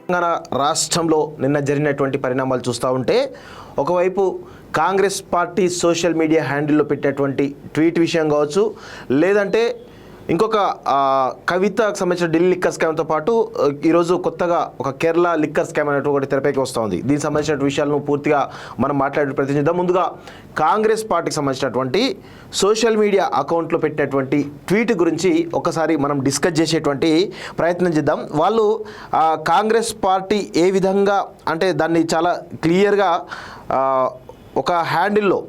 తెలంగాణ రాష్ట్రంలో నిన్న జరిగినటువంటి పరిణామాలు చూస్తూ ఉంటే ఒకవైపు కాంగ్రెస్ పార్టీ సోషల్ మీడియా హ్యాండిల్లో పెట్టేటువంటి ట్వీట్ విషయం కావచ్చు, లేదంటే ఇంకొక కవితకు సంబంధించిన ఢిల్లీ లిక్కర్ స్కామ్తో పాటు ఈరోజు కొత్తగా ఒక కేరళ లిక్కర్ స్కామ్ అనేటువంటి ఒకటి తెరపైకి వస్తూ ఉంది. దీనికి సంబంధించిన విషయాలను పూర్తిగా మనం మాట్లాడే ప్రయత్నిద్దాం. ముందుగా కాంగ్రెస్ పార్టీకి సంబంధించినటువంటి సోషల్ మీడియా అకౌంట్లో పెట్టినటువంటి ట్వీట్ గురించి ఒకసారి మనం డిస్కస్ చేసేటువంటి ప్రయత్నం చేద్దాం. వాళ్ళు కాంగ్రెస్ పార్టీ ఏ విధంగా అంటే దాన్ని చాలా క్లియర్గా ఒక హ్యాండిల్లో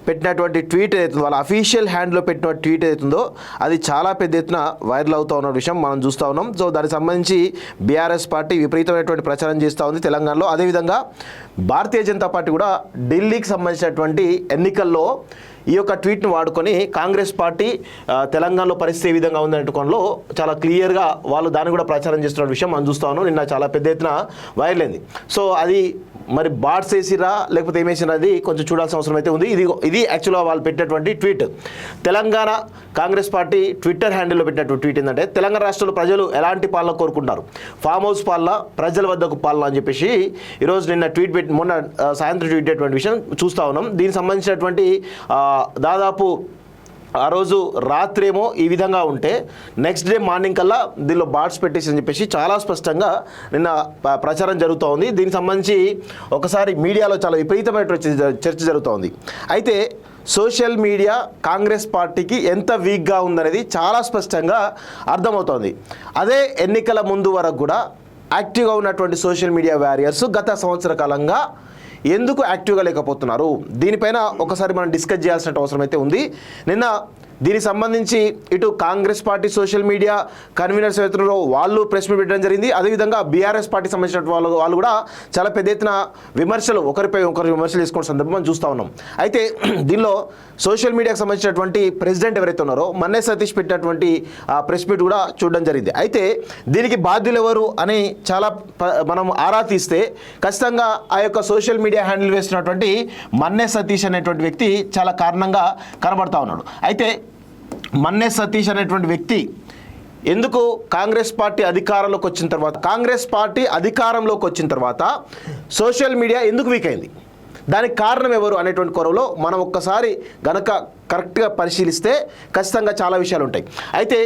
పెట్టినటువంటి ట్వీట్ ఏదైతుందో, వాళ్ళ అఫీషియల్ హ్యాండ్లో పెట్టిన ట్వీట్ ఏదైతుందో అది చాలా పెద్ద ఎత్తున వైరల్ అవుతూ ఉన్న విషయం మనం చూస్తూ ఉన్నాం. సో దానికి సంబంధించి బీఆర్ఎస్ పార్టీ విపరీతమైనటువంటి ప్రచారం చేస్తూ ఉంది తెలంగాణలో. అదేవిధంగా భారతీయ జనతా పార్టీ కూడా ఢిల్లీకి సంబంధించినటువంటి ఎన్నికల్లో ఈ యొక్క ట్వీట్ను వాడుకొని కాంగ్రెస్ పార్టీ తెలంగాణలో పరిస్థితి ఏ విధంగా ఉందనే కోణంలో చాలా క్లియర్గా వాళ్ళు దాన్ని కూడా ప్రచారం చేస్తున్న విషయం మనం చూస్తూ ఉన్నాం. నిన్న చాలా పెద్ద ఎత్తున వైరల్ అయింది. సో అది మరి బాట్స్ వేసిరా లేకపోతే ఏమేసిరా అది కొంచెం చూడాల్సిన అవసరం అయితే ఉంది. ఇది యాక్చువల్గా వాళ్ళు పెట్టినటువంటి tweet. Telangana Congress party Twitter హ్యాండిల్లో పెట్టినటువంటి ట్వీట్ ఏంటంటే, తెలంగాణ రాష్ట్రంలో ప్రజలు ఎలాంటి పాలన కోరుకుంటారు, ఫామ్ హౌస్ పాలన, ప్రజల వద్దకు పాలన అని చెప్పేసి ఈరోజు నిన్న ట్వీట్ పెట్టి మొన్న సాయంత్రం ట్వీట్ పెట్టినటువంటి విషయం చూస్తూ ఉన్నాం. దీనికి సంబంధించినటువంటి దాదాపు ఆ రోజు రాత్రేమో ఈ విధంగా ఉంటే నెక్స్ట్ డే మార్నింగ్ కల్లా దీనిలో బాట్స్ పెట్టేసి అని చెప్పేసి చాలా స్పష్టంగా నిన్న ప్రచారం జరుగుతూ ఉంది. దీనికి సంబంధించి ఒకసారి మీడియాలో చాలా విపరీతమైనటువంటి చర్చ జరుగుతూ ఉంది. అయితే సోషల్ మీడియా కాంగ్రెస్ పార్టీకి ఎంత వీక్గా ఉందనేది చాలా స్పష్టంగా అర్థమవుతోంది. అదే ఎన్నికల ముందు వరకు కూడా యాక్టివ్గా ఉన్నటువంటి సోషల్ మీడియా వారియర్స్ గత సంవత్సర కాలంగా ఎందుకు యాక్టివ్గా లేకపోతున్నారు, దీనిపైన ఒకసారి మనం డిస్కస్ చేయాల్సిన అవసరం అయితే ఉంది. నిన్న దీనికి సంబంధించి ఇటు Congress party social media conveners ఎవరిలో వాళ్ళు ప్రెస్ మీట్ పెట్టడం జరిగింది. అదేవిధంగా బీఆర్ఎస్ పార్టీ సంబంధించిన వాళ్ళు కూడా చాలా పెద్ద ఎత్తున విమర్శలు ఒకరిపై ఒకరు విమర్శలు చేసుకునే సందర్భం మనం చూస్తూ ఉన్నాం. అయితే దీనిలో సోషల్ మీడియాకు సంబంధించినటువంటి ప్రెసిడెంట్ ఎవరైతే ఉన్నారో మన్నే సతీష్ పెట్టినటువంటి ప్రెస్ మీట్ కూడా చూడడం జరిగింది. అయితే దీనికి బాధ్యులు ఎవరు అని చాలా మనం ఆరా తీస్తే ఖచ్చితంగా ఆ యొక్క సోషల్ మీడియా హ్యాండిల్ వేస్తున్నటువంటి మన్నే సతీష్ అనేటువంటి వ్యక్తి చాలా కారణంగా కనబడతా ఉన్నాడు. అయితే మన్నే సతీష్ అనేటువంటి వ్యక్తి ఎందుకు కాంగ్రెస్ పార్టీ అధికారంలోకి వచ్చిన తర్వాత సోషల్ మీడియా ఎందుకు వీక్ అయింది, దానికి కారణం ఎవరు అనేటువంటి కొరవలో మనం ఒక్కసారి గనక కరెక్ట్గా పరిశీలిస్తే ఖచ్చితంగా చాలా విషయాలు ఉంటాయి. అయితే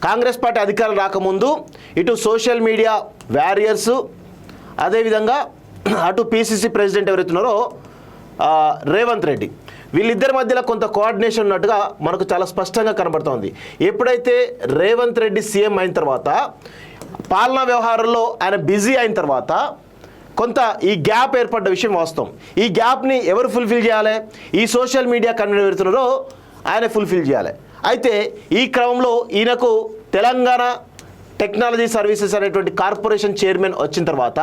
కాంగ్రెస్ పార్టీ అధికారం రాకముందు ఇటు సోషల్ మీడియా వారియర్సు, అదేవిధంగా అటు పిసిసి ప్రెసిడెంట్ ఎవరైతున్నారో రేవంత్ రెడ్డి, వీళ్ళిద్దరి మధ్యలో కొంత కోఆర్డినేషన్ ఉన్నట్టుగా మనకు చాలా స్పష్టంగా కనబడుతోంది. ఎప్పుడైతే రేవంత్ రెడ్డి సీఎం అయిన తర్వాత పాలనా వ్యవహారంలో ఆయన బిజీ అయిన తర్వాత కొంత ఈ గ్యాప్ ఏర్పడ్డ విషయం వాస్తవం. ఈ గ్యాప్ని ఎవరు ఫుల్ఫిల్ చేయాలి? ఈ సోషల్ మీడియా కన్వీనర్ ఎవరుతున్నారో ఆయన ఫుల్ఫిల్ చేయాలి. అయితే ఈ క్రమంలో ఈయనకు తెలంగాణ టెక్నాలజీ సర్వీసెస్ అనేటువంటి కార్పొరేషన్ చైర్మన్ వచ్చిన తర్వాత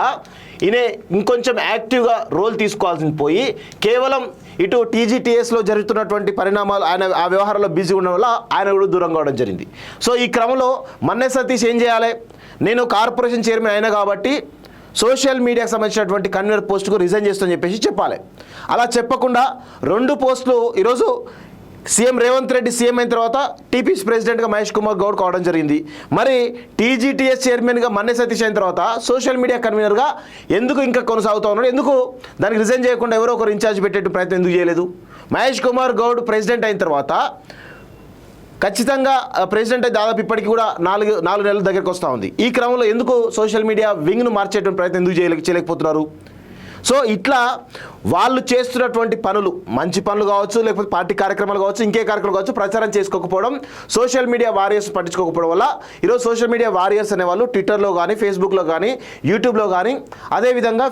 ఈయన ఇంకొంచెం యాక్టివ్గా రోల్ తీసుకోవాల్సింది పోయి కేవలం ఇటు టీజీటీఎస్లో జరుగుతున్నటువంటి పరిణామాలు ఆయన ఆ వ్యవహారంలో బిజీ ఉండడం వల్ల ఆయన కూడా దూరంగా అవడం జరిగింది. సో ఈ క్రమంలో మన్నే సతీష్ ఏం చేయాలి, నేను కార్పొరేషన్ చైర్మన్ అయినా కాబట్టి సోషల్ మీడియాకి సంబంధించినటువంటి కన్వీనర్ పోస్టుకు రిజైన్ చేస్తామని చెప్పేసి చెప్పాలి. అలా చెప్పకుండా 2 పోస్టులు ఈరోజు సీఎం రేవంత్ రెడ్డి సీఎం అయిన తర్వాత టీపీసీ ప్రెసిడెంట్గా మహేష్ కుమార్ గౌడ్ కావడం జరిగింది. మరి టీజీటీఎస్ చైర్మన్గా మన్నే సతీష్ అయిన తర్వాత సోషల్ మీడియా కన్వీనర్గా ఎందుకు ఇంకా కొనసాగుతూ ఉన్నాడు? ఎందుకు దానికి రిజైన్ చేయకుండా ఎవరో ఒకరు ఇన్ఛార్జ్ పెట్టే ప్రయత్నం ఎందుకు చేయలేదు? మహేష్ కుమార్ గౌడ్ ప్రెసిడెంట్ అయిన తర్వాత ఖచ్చితంగా ప్రెసిడెంట్ అయితే దాదాపు ఇప్పటికీ కూడా 4 నెలల దగ్గరికి వస్తూ ఉంది. ఈ క్రమంలో ఎందుకు సోషల్ మీడియా వింగ్ను మార్చేటువంటి ప్రయత్నం ఎందుకు చేయలేకపోతున్నారు? సో ఇట్లా వాళ్ళు చేస్తున్నటువంటి పనులు మంచి పనులు కావచ్చు, లేకపోతే పార్టీ కార్యక్రమాలు కావచ్చు, ఇంకే కార్యక్రమాలు కావచ్చు, ప్రచారం చేసుకోకపోవడం, సోషల్ మీడియా వారియర్స్ పట్టించుకోకపోవడం వల్ల ఈరోజు సోషల్ మీడియా వారియర్స్ అనేవాళ్ళు ట్విట్టర్లో కానీ, ఫేస్బుక్లో కానీ, యూట్యూబ్లో కానీ, అదేవిధంగా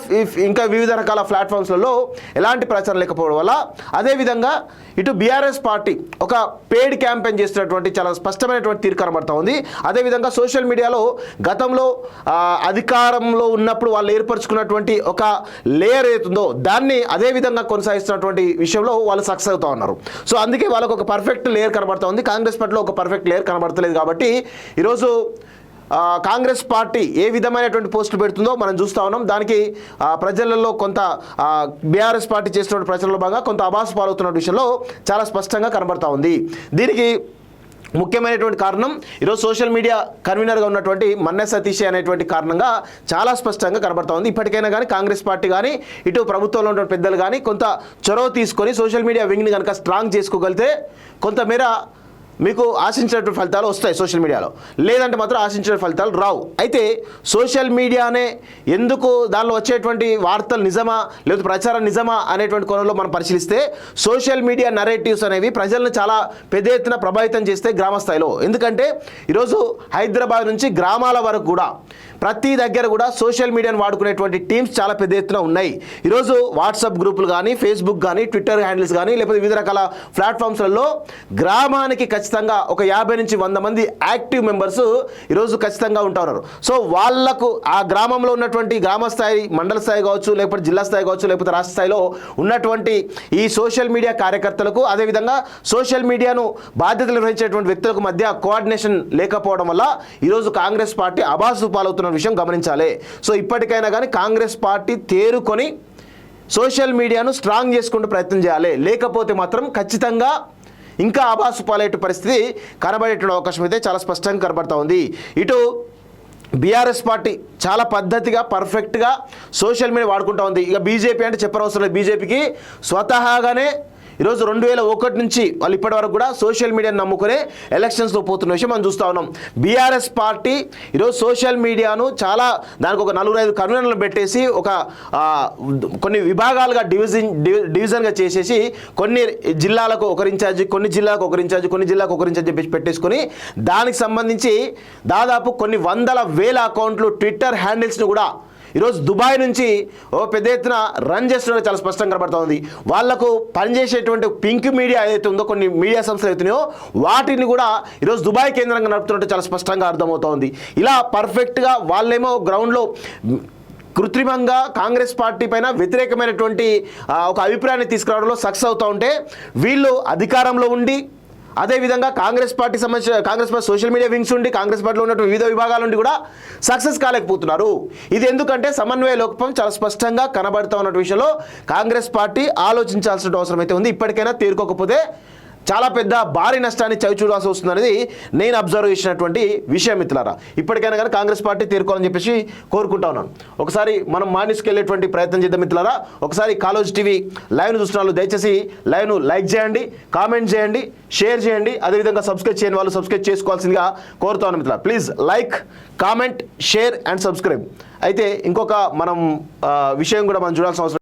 ఇంకా వివిధ రకాల ప్లాట్ఫామ్స్లలో ఎలాంటి ప్రచారం లేకపోవడం వల్ల, అదేవిధంగా ఇటు బీఆర్ఎస్ పార్టీ ఒక పెయిడ్ క్యాంపెయిన్ చేస్తున్నటువంటి చాలా స్పష్టమైనటువంటి తీరు కనబడుతూ ఉంది. అదేవిధంగా సోషల్ మీడియాలో గతంలో అధికారంలో ఉన్నప్పుడు వాళ్ళు ఏర్పరచుకున్నటువంటి ఒక లేయర్ ఏతుందో దాన్ని అదేవిధంగా కొనసాగిస్తున్నటువంటి విషయంలో వాళ్ళు సక్సెస్ అవుతూ ఉన్నారు. సో అందుకే వాళ్ళకు ఒక పర్ఫెక్ట్ లేయర్ కనబడుతూ ఉంది. కాంగ్రెస్ పార్టీలో ఒక పర్ఫెక్ట్ లేయర్ కనబడతలేదు. కాబట్టి ఈరోజు కాంగ్రెస్ పార్టీ ఏ విధమైనటువంటి పోస్టులు పెడుతుందో మనం చూస్తూ ఉన్నాం. దానికి ప్రజలలో కొంత బీఆర్ఎస్ పార్టీ చేస్తున్న ప్రచారంలో భాగంగా కొంత అభాసు పాలవుతున్న విషయంలో చాలా స్పష్టంగా కనబడతా ఉంది. దీనికి ముఖ్యమైనటువంటి కారణం ఈరోజు సోషల్ మీడియా కన్వీనర్గా ఉన్నటువంటి మన్నె సతీష్ అనేటువంటి కారణంగా చాలా స్పష్టంగా కనబడతా ఉంది. ఇప్పటికైనా కానీ కాంగ్రెస్ పార్టీ కానీ ఇటు ప్రభుత్వంలో ఉన్న పెద్దలు కానీ కొంత చొరవ తీసుకొని సోషల్ మీడియా వింగ్ని కనుక స్ట్రాంగ్ చేసుకోగలిగితే కొంతమేర మీకు ఆశించినటువంటి ఫలితాలు వస్తాయి సోషల్ మీడియాలో, లేదంటే మాత్రం ఆశించిన ఫలితాలు రావు. అయితే సోషల్ మీడియానే ఎందుకు దానిలో వచ్చేటువంటి వార్తలు నిజమా లేదా ప్రచారం నిజమా అనేటువంటి కోణంలో మనం పరిశీలిస్తే సోషల్ మీడియా నరేటివ్స్ అనేవి ప్రజలను చాలా పెద్ద ఎత్తున ప్రభావితం చేస్తే గ్రామ స్థాయిలో. ఎందుకంటే ఈరోజు హైదరాబాద్ నుంచి గ్రామాల వరకు కూడా ప్రతి దగ్గర కూడా సోషల్ మీడియాను వాడుకునేటువంటి టీమ్స్ చాలా పెద్ద ఎత్తున ఉన్నాయి. ఈరోజు వాట్సాప్ గ్రూపులు కానీ, ఫేస్బుక్ కానీ, ట్విట్టర్ హ్యాండిల్స్ కానీ, లేకపోతే వివిధ రకాల ప్లాట్ఫామ్స్లలో గ్రామానికి ఖచ్చితంగా ఒక 50 నుంచి 100 మంది యాక్టివ్ మెంబర్స్ ఈరోజు ఖచ్చితంగా ఉంటారు. సో వాళ్లకు ఆ గ్రామంలో ఉన్నటువంటి గ్రామ స్థాయి, మండల స్థాయి కావచ్చు, లేకపోతే జిల్లా స్థాయి కావచ్చు, లేకపోతే రాష్ట్ర స్థాయిలో ఉన్నటువంటి ఈ సోషల్ మీడియా కార్యకర్తలకు, అదేవిధంగా సోషల్ మీడియాను బాధ్యతలు నిర్వహించేటువంటి వ్యక్తులకు మధ్య కోఆర్డినేషన్ లేకపోవడం వల్ల ఈరోజు కాంగ్రెస్ పార్టీ అబాసు పాలవుతున్న విషయం గమనించాలి. సో ఇప్పటికైనా కానీ కాంగ్రెస్ పార్టీ తేరుకొని సోషల్ మీడియాను స్ట్రాంగ్ చేసుకుంటూ ప్రయత్నం చేయాలి. లేకపోతే మాత్రం ఖచ్చితంగా ఇంకా ఆభాసు పాలయ్యే పరిస్థితి కనబడేటువంటి అవకాశం అయితే చాలా స్పష్టంగా కనబడతా ఉంది. ఇటు బీఆర్ఎస్ పార్టీ చాలా పద్ధతిగా పర్ఫెక్ట్గా సోషల్ మీడియా వాడుకుంటూ ఉంది. ఇక బీజేపీ అంటే చెప్పనవసరం లేదు. బీజేపీకి స్వతహాగానే ఈరోజు 2001 నుంచి వాళ్ళు ఇప్పటి వరకు కూడా సోషల్ మీడియాను నమ్ముకునే ఎలక్షన్స్లో పోతున్న విషయం మనం చూస్తూ ఉన్నాం. బీఆర్ఎస్ పార్టీ ఈరోజు సోషల్ మీడియాను చాలా దానికి ఒక 4-5 కన్వీనర్లు పెట్టేసి ఒక కొన్ని విభాగాలుగా డివిజన్గా చేసేసి కొన్ని జిల్లాలకు ఒకరి ఇన్ఛార్జి, కొన్ని జిల్లాలకు ఒకరి ఇన్ఛార్జి, కొన్ని జిల్లాకు ఒకరి ఇన్ఛార్జి చెప్పేసి పెట్టేసుకొని దానికి సంబంధించి దాదాపు కొన్ని 100,000 అకౌంట్లు, ట్విట్టర్ హ్యాండిల్స్ను కూడా ఈరోజు దుబాయ్ నుంచి పెద్ద ఎత్తున రన్ చేస్తున్నది చాలా స్పష్టంగా కనబడుతూ ఉంది. వాళ్లకు పనిచేసేటువంటి పింక్ మీడియా ఏదైతే ఉందో, కొన్ని మీడియా సంస్థలు అవుతున్నాయో వాటిని కూడా ఈరోజు దుబాయ్ కేంద్రంగా నడుపుతున్నట్టు చాలా స్పష్టంగా అర్థమవుతూ ఉంది. ఇలా పర్ఫెక్ట్గా వాళ్ళేమో గ్రౌండ్లో కృత్రిమంగా కాంగ్రెస్ పార్టీ పైన వ్యతిరేకమైనటువంటి ఒక అభిప్రాయాన్ని తీసుకురావడంలో సక్సెస్ అవుతూ ఉంటే, వీళ్ళు అధికారంలో ఉండి అదేవిధంగా Congress party social media wings ఉండి కాంగ్రెస్ పార్టీలో ఉన్నటువంటి వివిధ విభాగాల నుండి కూడా సక్సెస్ కాలేకపోతున్నారు. ఇది ఎందుకంటే సమన్వయ లోపం చాలా స్పష్టంగా కనబడుతూ ఉన్న విషయంలో కాంగ్రెస్ పార్టీ ఆలోచించాల్సిన అవసరం అయితే ఉంది. ఇప్పటికైనా తేరుకోకపోతే చాలా పెద్ద భారీ నష్టాన్ని చవిచూడాల్సి వస్తుందనేది నేను అబ్జర్వ్ చేసినటువంటి విషయం మిత్రులారా. ఇప్పటికైనా కానీ కాంగ్రెస్ పార్టీ తేరుకోవాలని చెప్పేసి కోరుకుంటా ఉన్నాను. ఒకసారి మనం మార్నింగ్స్కి వెళ్ళేటువంటి ప్రయత్నం చేద్దాం మిత్రులారా. ఒకసారి కాలేజ్ టీవీ లైవ్ను చూస్తున్న వాళ్ళు దయచేసి లైవ్ను లైక్ చేయండి, కామెంట్ చేయండి, షేర్ చేయండి. అదేవిధంగా సబ్స్క్రైబ్ చేయని వాళ్ళు సబ్స్క్రైబ్ చేసుకోవాల్సిందిగా కోరుతా ఉన్నాను మిత్రులారా. Please like, comment, share and subscribe. అయితే ఇంకొక మనం విషయం కూడా మనం చూడాల్సిన అవసరం